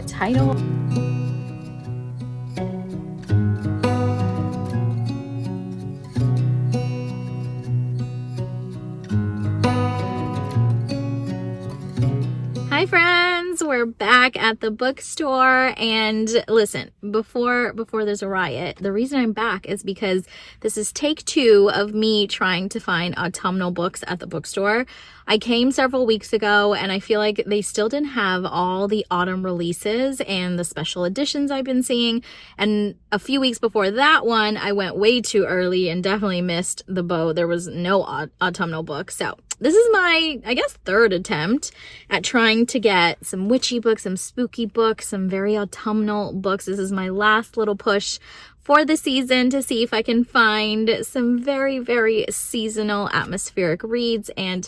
good title. Hi friends, we're back at the bookstore, and listen, before there's a riot, the reason I'm back is because this is take 2 of me trying to find autumnal books at the bookstore. I came several weeks ago and I feel like they still didn't have all the autumn releases and the special editions I've been seeing, and a few weeks before that one I went way too early and definitely missed the boat. There was no autumnal books. So this is my, I guess, 3rd attempt at trying to get some witchy books, some spooky books, some very autumnal books. This is my last little push for the season to see if I can find some very, very seasonal atmospheric reads. And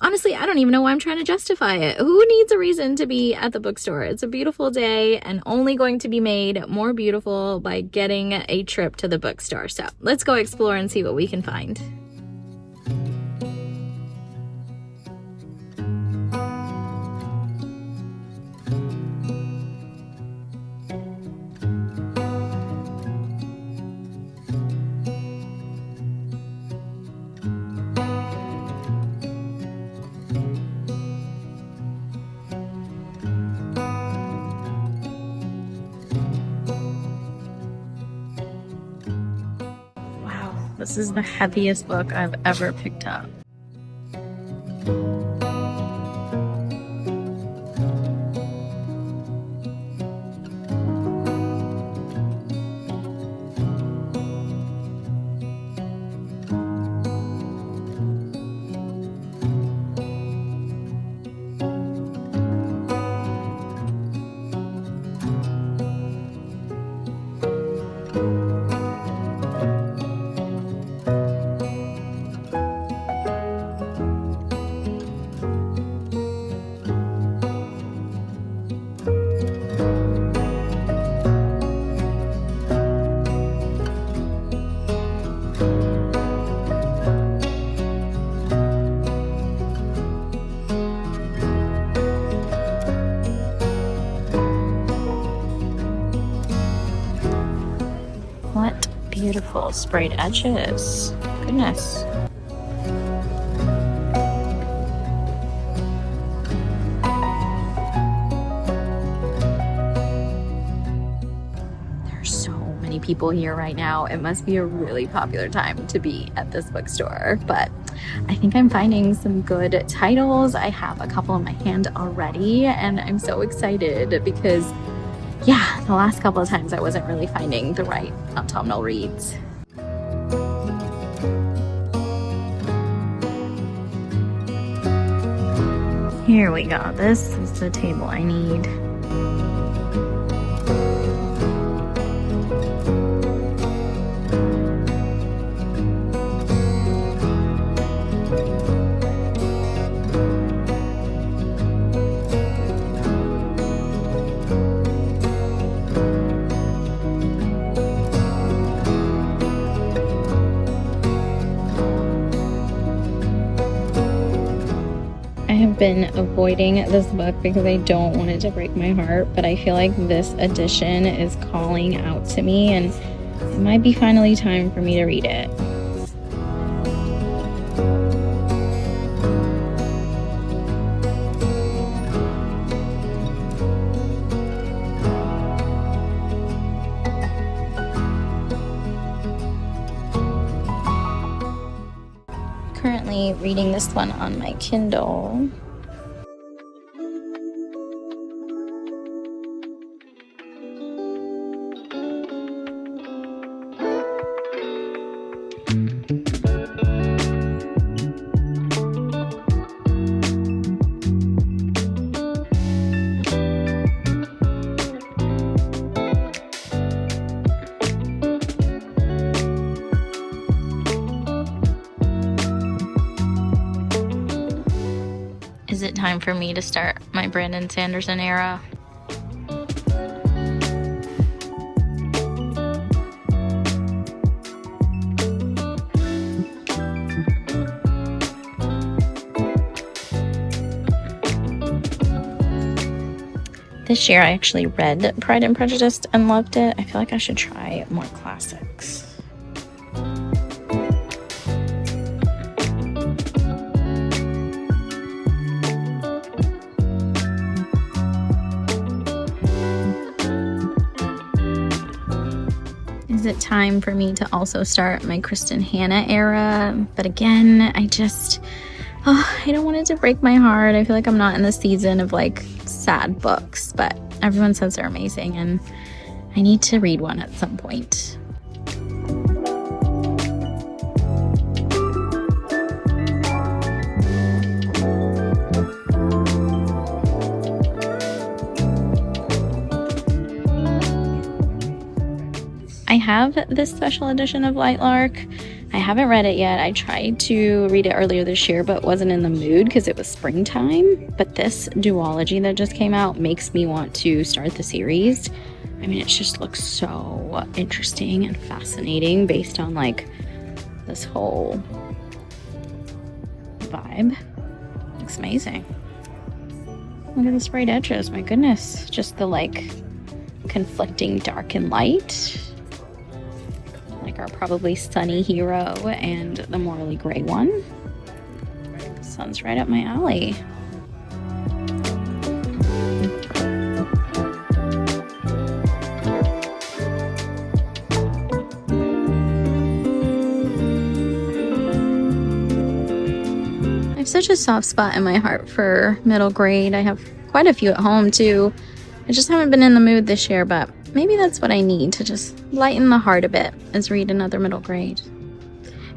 honestly, I don't even know why I'm trying to justify it. Who needs a reason to be at the bookstore? It's a beautiful day and only going to be made more beautiful by getting a trip to the bookstore. So let's go explore and see what we can find. This is the heaviest book I've ever picked up. What beautiful sprayed edges. Goodness. There's so many people here right now. It must be a really popular time to be at this bookstore, but I think I'm finding some good titles. I have a couple in my hand already, and I'm so excited because yeah, the last couple of times I wasn't really finding the right autumnal reads. Here we go. This is the table I need. I have been avoiding this book because I don't want it to break my heart, but I feel like this edition is calling out to me and it might be finally time for me to read it. Currently reading this one on my Kindle. Is it time for me to start my Brandon Sanderson era? This year I actually read Pride and Prejudice and loved it. I feel like I should try more classics. Is it time for me to also start my Kristen Hanna era? But again, I don't want it to break my heart. I feel like I'm not in the season of like sad books, but everyone says they're amazing and I need to read one at some point. I have this special edition of Lightlark. I haven't read it yet. I tried to read it earlier this year, but wasn't in the mood because it was springtime. But this duology that just came out makes me want to start the series. I mean, it just looks so interesting and fascinating based on like this whole vibe. Looks amazing. Look at the sprayed edges, my goodness. Just the like conflicting dark and light. Like our probably sunny hero and the morally gray one. Sun's right up my alley. I have such a soft spot in my heart for middle grade. I have quite a few at home too. I just haven't been in the mood this year, but maybe that's what I need to just lighten the heart a bit, is read another middle grade.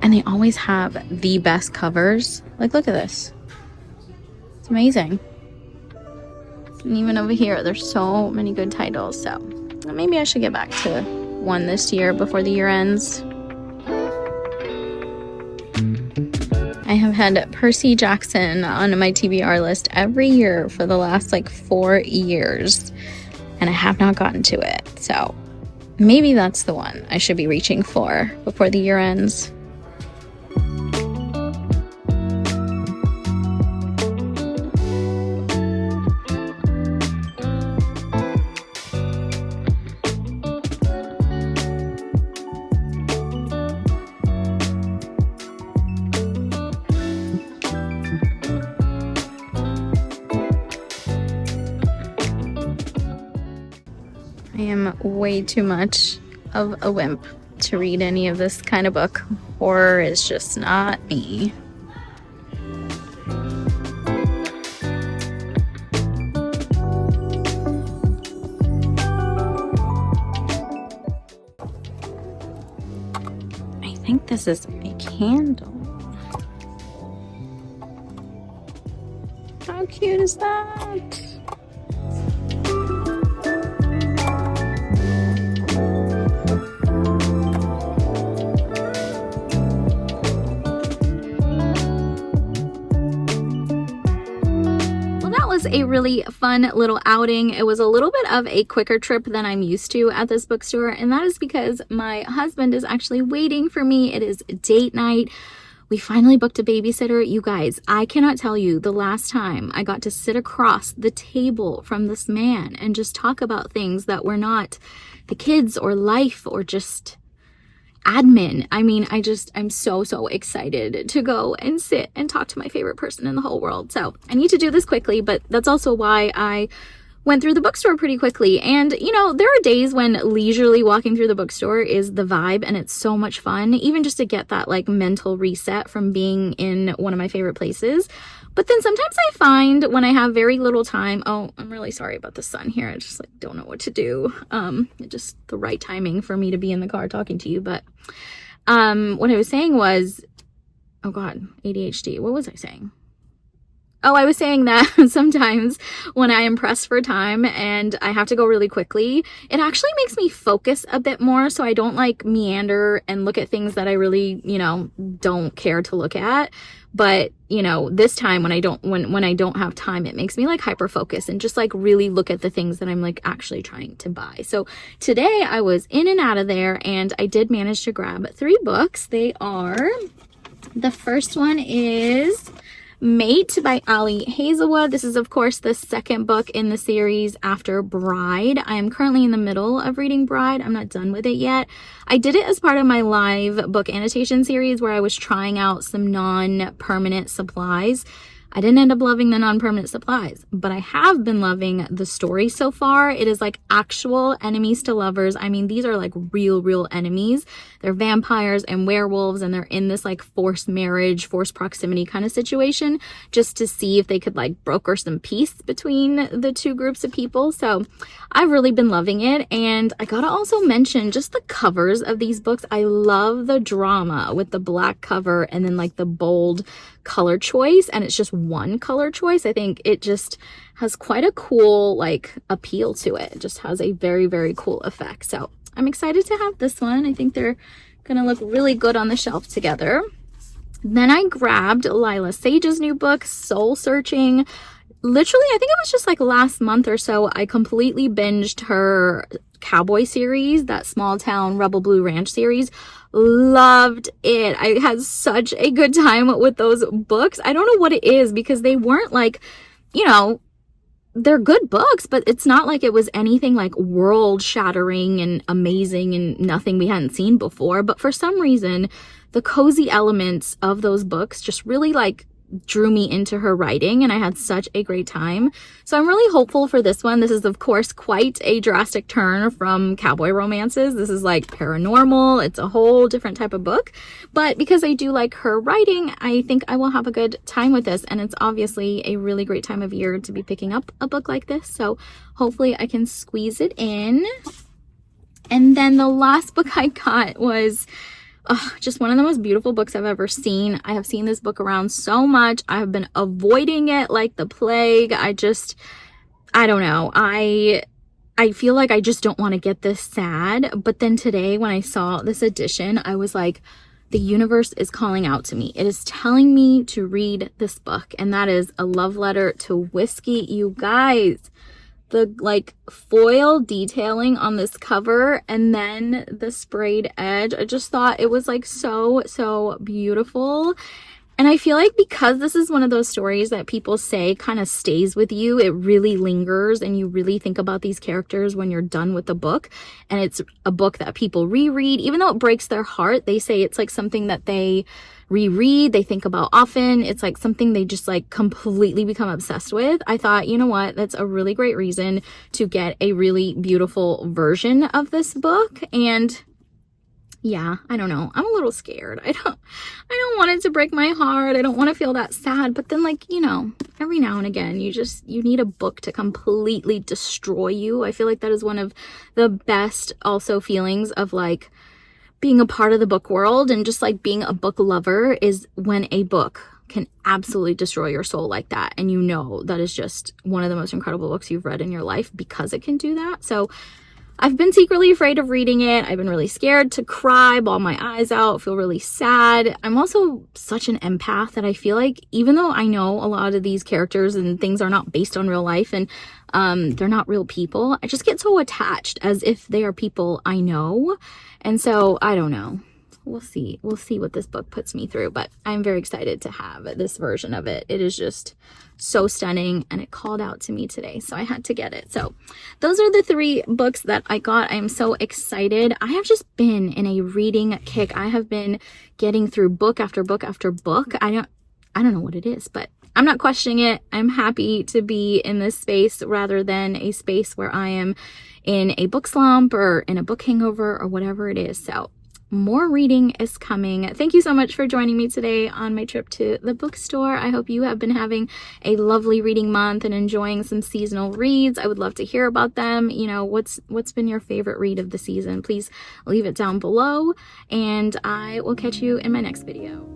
And they always have the best covers. Like, look at this. It's amazing. And even over here, there's so many good titles. So maybe I should get back to one this year before the year ends. I have had Percy Jackson on my TBR list every year for the last like 4 years. And I have not gotten to it. So maybe that's the one I should be reaching for before the year ends. I am way too much of a wimp to read any of this kind of book. Horror is just not me. I think this is a candle. How cute is that? A really fun little outing. It was a little bit of a quicker trip than I'm used to at this bookstore, and that is because my husband is actually waiting for me. It is date night. We finally booked a babysitter. You guys, I cannot tell you the last time I got to sit across the table from this man and just talk about things that were not the kids or life or just admin. I mean, I'm so excited to go and sit and talk to my favorite person in the whole world. So I need to do this quickly, but that's also why I went through the bookstore pretty quickly. And you know, there are days when leisurely walking through the bookstore is the vibe and it's so much fun, even just to get that like mental reset from being in one of my favorite places. But then sometimes I find when I have very little time, oh, I'm really sorry about the sun here. I just like don't know what to do. Just the right timing for me to be in the car talking to you. But what I was saying was, oh God, ADHD. What was I saying? Oh, I was saying that sometimes when I am pressed for time and I have to go really quickly, it actually makes me focus a bit more so I don't like meander and look at things that I really, you know, don't care to look at. But, you know, this time when I don't have time, it makes me like hyper focus and just like really look at the things that I'm like actually trying to buy. So today I was in and out of there and I did manage to grab 3 books. They are, the first one is Mate by Ali Hazelwood. This is, of course, the second book in the series after Bride. I am currently in the middle of reading Bride. I'm not done with it yet. I did it as part of my live book annotation series where I was trying out some non-permanent supplies. I didn't end up loving the non-permanent supplies, but I have been loving the story so far. It is like actual enemies to lovers. I mean, these are like real enemies. They're vampires and werewolves, and they're in this like forced marriage, forced proximity kind of situation just to see if they could like broker some peace between the two groups of people. So I've really been loving it. And I gotta also mention just the covers of these books. I love the drama with the black cover and then like the bold color choice, and it's just one color choice. I think it just has quite a cool like appeal to it. It just has a very cool effect. So I'm excited to have this one. I think they're gonna look really good on the shelf together. Then I grabbed Lila Sage's new book, Soul Searching. Literally, I think it was just like last month or so, I completely binged her cowboy series, that Small Town Rebel Blue Ranch series. Loved it. I had such a good time with those books. I don't know what it is because they weren't like, you know, they're good books, but it's not like it was anything like world shattering and amazing and nothing we hadn't seen before. But for some reason, the cozy elements of those books just really like drew me into her writing, and I had such a great time. So I'm really hopeful for this one. This is, of course, quite a drastic turn from cowboy romances. This is like paranormal. It's a whole different type of book. But because I do like her writing, I think I will have a good time with this. And it's obviously a really great time of year to be picking up a book like this. So hopefully I can squeeze it in. And then the last book I got was just one of the most beautiful books I've ever seen. I have seen this book around so much. I have been avoiding it like the plague. I don't know. I feel like I just don't want to get this sad. But then today when I saw this edition, I was like, the universe is calling out to me. It is telling me to read this book. And that is A Love Letter to Whiskey. You guys, the like foil detailing on this cover and then the sprayed edge, I just thought it was like so beautiful. And I feel like because this is one of those stories that people say kind of stays with you, it really lingers and you really think about these characters when you're done with the book. And it's a book that people reread, even though it breaks their heart. They say it's like something that they reread, they think about often. It's like something they just like completely become obsessed with. I thought, you know what, that's a really great reason to get a really beautiful version of this book. And yeah, I don't know, I'm a little scared. I don't want it to break my heart. I don't want to feel that sad. But then, like, you know, every now and again you need a book to completely destroy you. I feel like that is one of the best also feelings of like being a part of the book world and just like being a book lover, is when a book can absolutely destroy your soul like that. And you know that is just one of the most incredible books you've read in your life because it can do that. So I've been secretly afraid of reading it. I've been really scared to cry, bawl my eyes out, feel really sad. I'm also such an empath that I feel like even though I know a lot of these characters and things are not based on real life and they're not real people, I just get so attached as if they are people I know. And so I don't know. We'll see what this book puts me through, but I'm very excited to have this version of it. It is just so stunning and it called out to me today, so I had to get it. So those are the 3 books that I got. I am so excited. I have just been in a reading kick. I have been getting through book after book after book. I don't know what it is, but I'm not questioning it. I'm happy to be in this space rather than a space where I am in a book slump or in a book hangover or whatever it is. So more reading is coming. Thank you so much for joining me today on my trip to the bookstore. I hope you have been having a lovely reading month and enjoying some seasonal reads. I would love to hear about them. You know, what's been your favorite read of the season? Please leave it down below, and I will catch you in my next video.